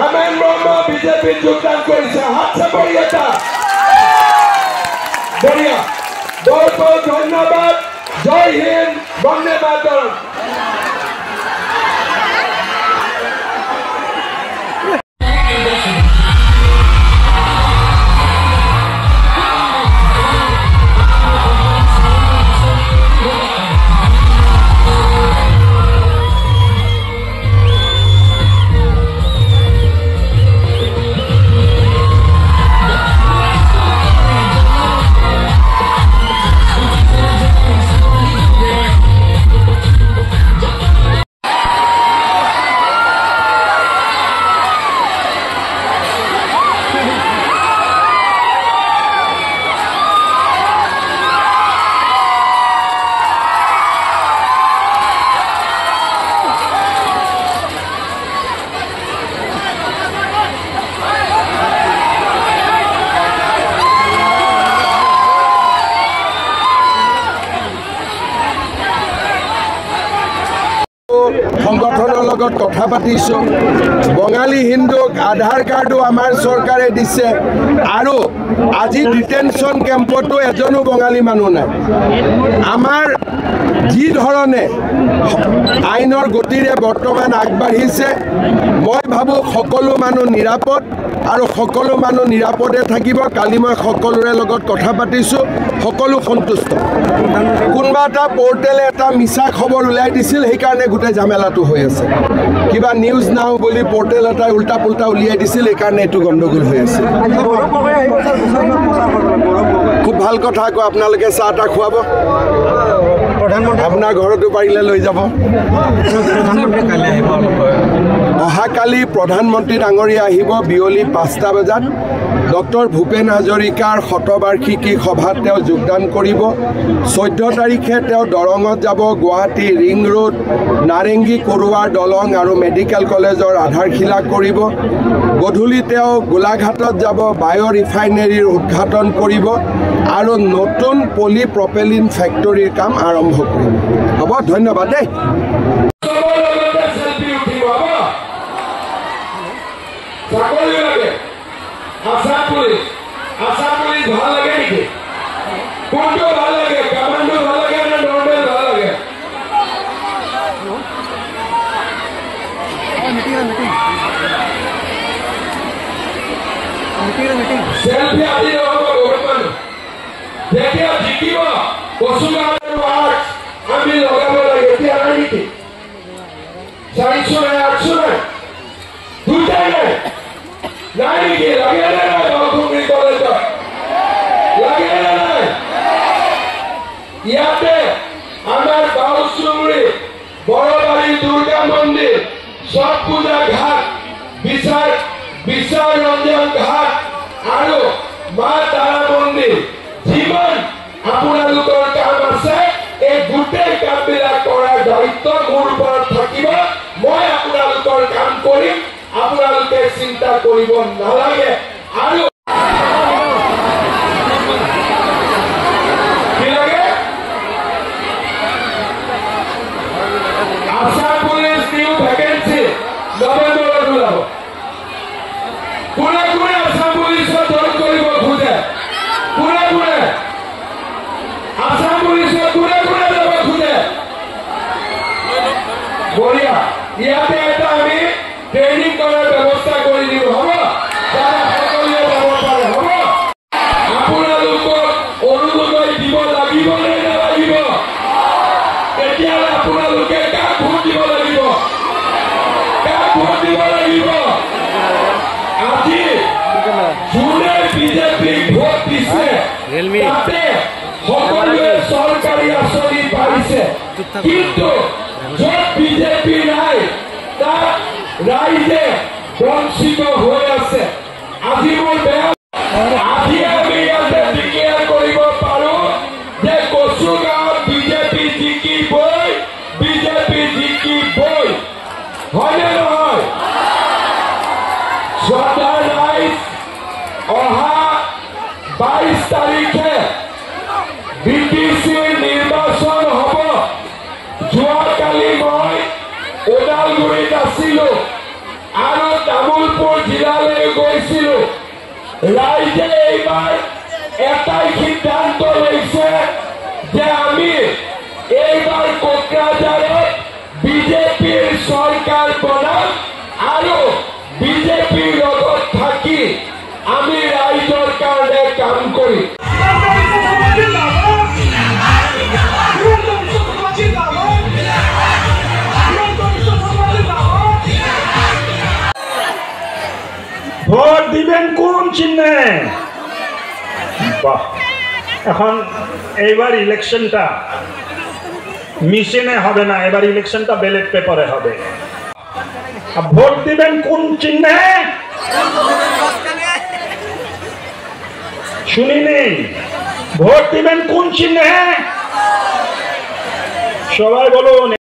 হেমেন ব্ৰহ্ম বিজেপিত যোগদান কৰিছে হাত চাপৰি এটা বঢ়িয়া বহুত বহুত ধন্যবাদ জয় হিন্দ বন্দে মাতৰম সংগঠনৰ লগত কথা পাতিছো বঙালী হিন্দুক আধাৰ কাৰ্ডো আমাৰ চৰকাৰে দিছে আৰু আজি ডিটেনশন কেম্পতো এজনো বঙালী মানুহ নাই আমাৰ যি ধৰণে আইনৰ গতিৰে বৰ্তমান আগবাঢ়িছে মই ভাবো সকলো মানুহ নিৰাপদ আৰু সকলো মানুহ নিৰাপদে থাকিব কালি মই সকলোৰে লগত কথা পাতিছো সকলো সন্তুষ্ট কোনবা এটা পোৰ্টেলে এটা মিছা খবৰ উলাই দিছিল সেই কাৰণে গুটেই জামেলাটো হৈ আছে কিবা নিউজ নাও বুলি পোৰ্টেল এটা উল্টা পুল্টা উলিয়াই দিছিল এই কাৰণে এটো গণ্ডগোল হৈ আছে খুব ভাল কথা আকৌ আপোনালোকে চাহটা খুৱাব প্ৰধানমন্ত্ৰী আপোনাৰ ঘৰতো পাৰিলে লৈ যাব অহাকালি প্ৰধানমন্ত্ৰী ডাঙৰীয়া আহিব বিয়লি 5টা বজাত ডক্টৰ ভূপেন হাজৰিকাৰ শতবাৰ্ষিকী সভাত তেওঁ যোগদান কৰিব 14 তাৰিখে তেওঁ দৰঙত যাব গুৱাহাটী ৰিং ৰোড নাৰেংগী কৰোৱাৰ দলং আৰু মেডিকেল কলেজৰ আধাৰশিলা কৰিব গধূলি তেওঁ গোলাঘাটত যাব বায়' ৰিফাইনেৰীৰ উদ্ঘাটন কৰিব আৰু নতুন পলি প্ৰপেলিন ফেক্টৰীৰ কাম আৰম্ভ কৰিব হ'ব ধন্যবাদ দেই Asam police ভাল লাগে নেকি কোনটো ভাল লাগে কমান্ডো ভাল লাগে না নরমাল ভাল লাগে মিটিং সেলফি আদি হবো গভর্নমেন্ট দেখে জিকিব পশুগাড়ৰ আট আমি লগাব লাগে এতিয়া নাই নেকি 400 নাই 800 নাই দুটাই নাই নাই কি লাগে না বাউকুমরি কলেজ লাগে না ইয়াতে আমার বাউকুমরি বড়বাড়ি দুর্গা মন্দির সব পূজা ঘাট বিশাল রঞ্জন ঘাট আৰু মা তাৰা মন্দিৰ জীবন আপোনালোকৰ কাম আছে এই গোটেই কামবিলাক কৰাৰ দায়িত্ব মোৰ ওপৰত থাকিব মই আপোনালোকৰ কাম কৰিম আপোনালোকে চিন্তা কৰিব নালাগে আৰু কি লাগে আসাম পুলিচ নিউ ভ্যাকেন্সি নৱেম্বৰত ওলাব কোনে কোনে আসাম পুলিচত জইন কৰিব খোজে কোনে আসাম পুলিচত কোনে যাব খোজে বঢ়িয়া ইয়াতে এটা আমি ট্রেনিং করার ব্যবস্থা করে দিব হবে যারা সকলে যাব পারে হবে আপোনালোকক অনুমতি দিব লাগিব নে নালাগিব এতিয়া আপোনালোকে কাক ভোট দিব লাগিব আজি যোনে বিজেপি ভোট দিছে তাতে সকলোৱে চৰকাৰী আঁচনি পাইছে কিন্তু য'ত বিজেপি নাই তাত ৰাইজে বঞ্চিত হয়ে আছে আজি মই বেয়া আজি আমি ইয়াতে ডিক্লেয়াৰ কৰিব পাৰো যে কচুগাঁৱত বিজেপি জিকিবই হয়নে নহয় যোৱা ৰাইজ অহা 22 তাৰিখে বিটিচিৰ নিৰ্বাচন হ'ব যোৱাকালি মই ওদালগুৰিত আছিলো আৰু তামুলপুৰ হয়েছিল রাইজে এইবার এটাই সিদ্ধান্ত হয়েছে যে আমি এইবার কোকরাঝারে বিজেপির সরকার বনাম আরো বিজেপির লগত থাকি আমি রাইজর কারণে কাম করি। ভোট দিবেন কোন চিহ্নে? বাহ, এখন এইবার ইলেকশনটা মিশনে হবে না, এবার ইলেকশনটা ব্যালট পেপারে হবে। ভোট দিবেন কোন চিহ্নে? শুনিনি। ভোট দিবেন কোন চিহ্নে? সবাই বলুন।